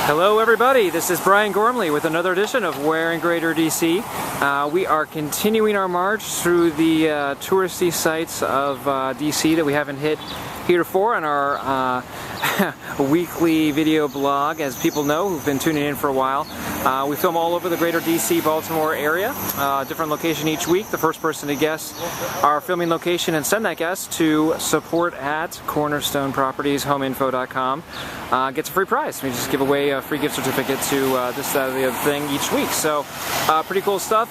Hello everybody, this is Brian Gormley with another edition of Where in Greater DC. We are continuing our march through the touristy sites of DC that we haven't hit heretofore on our weekly video blog. As people know who've been tuning in for a while, we film all over the Greater DC-Baltimore area, different location each week. The first person to guess our filming location and send that guess to support@cornerstonepropertieshomeinfo.com gets a free prize. We just give away a free gift certificate to this, that, or the other thing each week. So pretty cool stuff.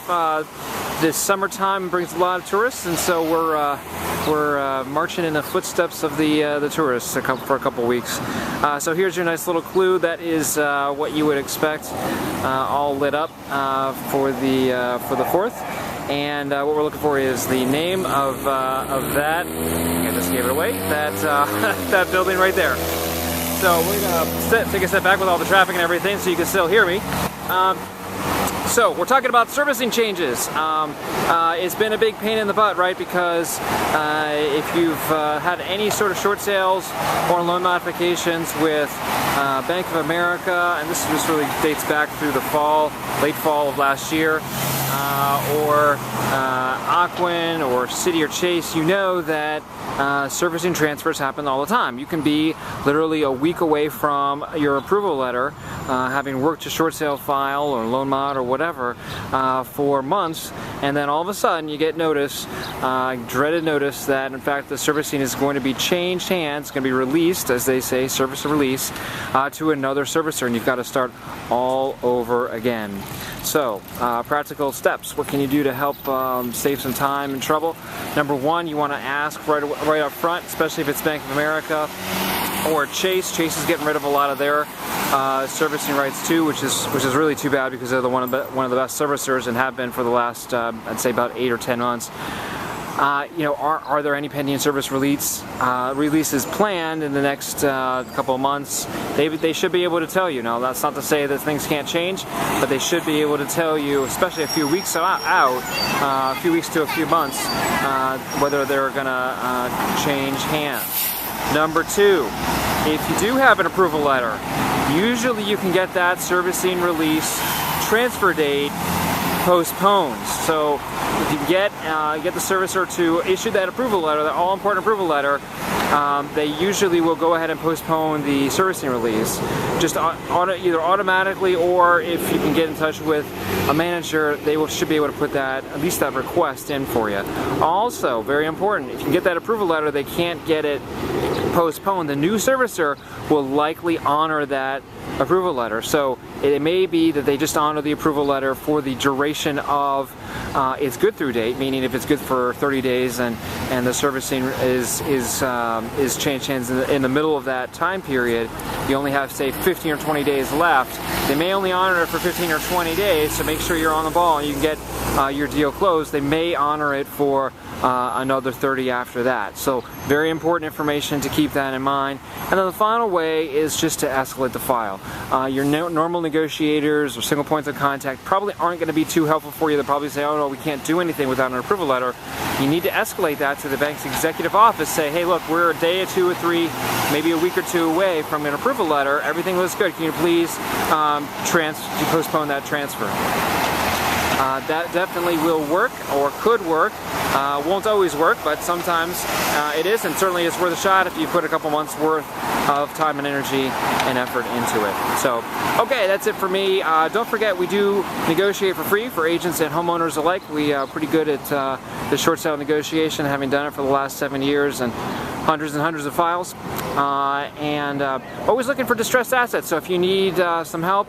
This summertime brings a lot of tourists, and so we're marching in the footsteps of the tourists for a couple weeks. So here's your nice little clue. That is what you would expect, all lit up for the 4th. And what we're looking for is the name of that. I just gave it away. That that building right there. So we're gonna take a step back with all the traffic and everything, so you can still hear me. So we're talking about servicing changes. It's been a big pain in the butt, right? Because if you've had any sort of short sales or loan modifications with Bank of America, and this just really dates back through the late fall of last year, or Aquin or City or Chase, you know that servicing transfers happen all the time. You can be literally a week away from your approval letter, having worked a short sale file or loan mod or whatever for months, and then all of a sudden you get notice, dreaded notice, that in fact the servicing is going to be changed hands, going to be released, as they say, service release, to another servicer, and you've got to start all over again. So, practical steps. What can you do to help save some time and trouble? Number one, you want to ask right up front, especially if it's Bank of America or Chase. Chase is getting rid of a lot of their servicing rights too, which is really too bad, because they're one of the best servicers and have been for the last I'd say about 8 or 10 months. Are there any pending service releases planned in the next couple of months? They should be able to tell you. Now, that's not to say that things can't change, but they should be able to tell you, especially a few weeks out, a few weeks to a few months, whether they're going to change hands. Number two, if you do have an approval letter, usually you can get that servicing release transfer date postponed. So if you get the servicer to issue that approval letter, that all-important approval letter, they usually will go ahead and postpone the servicing release, just either automatically, or if you can get in touch with a manager, they should be able to put at least that request in for you. Also, very important, if you can get that approval letter, they can't get it postponed. The new servicer will likely honor that approval letter. So it may be that they just honor the approval letter for the duration of its good through date, meaning if it's good for 30 days and the servicing is changed hands in the middle of that time period, you only have, say, 15 or 20 days left. They may only honor it for 15 or 20 days, so make sure you're on the ball and you can get your deal closed. They may honor it for another 30 after that. So very important information to keep that in mind. And then the final way is just to escalate the file. Your normal negotiators or single points of contact probably aren't going to be too helpful for you. They'll probably say, oh no, we can't do anything without an approval letter. You need to escalate that to the bank's executive office. Say, hey, look, we're a day or 2 or 3, maybe a week or 2 away from an approval letter. Everything looks good. Can you please postpone that transfer? That definitely will work, or could work. Won't always work, but sometimes it is, and certainly it's worth a shot if you put a couple months worth of time and energy and effort into it. So, okay, that's it for me. Don't forget, we do negotiate for free for agents and homeowners alike. We are pretty good at the short sale negotiation, having done it for the last 7 years, and hundreds of files, and always looking for distressed assets. So if you need some help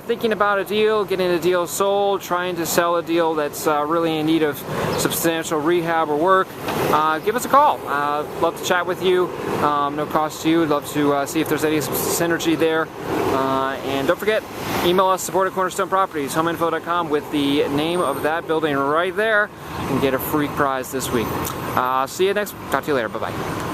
thinking about a deal, getting a deal sold, trying to sell a deal that's really in need of substantial rehab or work, give us a call. Love to chat with you, no cost to you. Love to see if there's any synergy there. And don't forget, email us, support@cornerstonepropertieshomeinfo.com, with the name of that building right there, and get a free prize this week. See you next. Talk to you later. Bye-bye.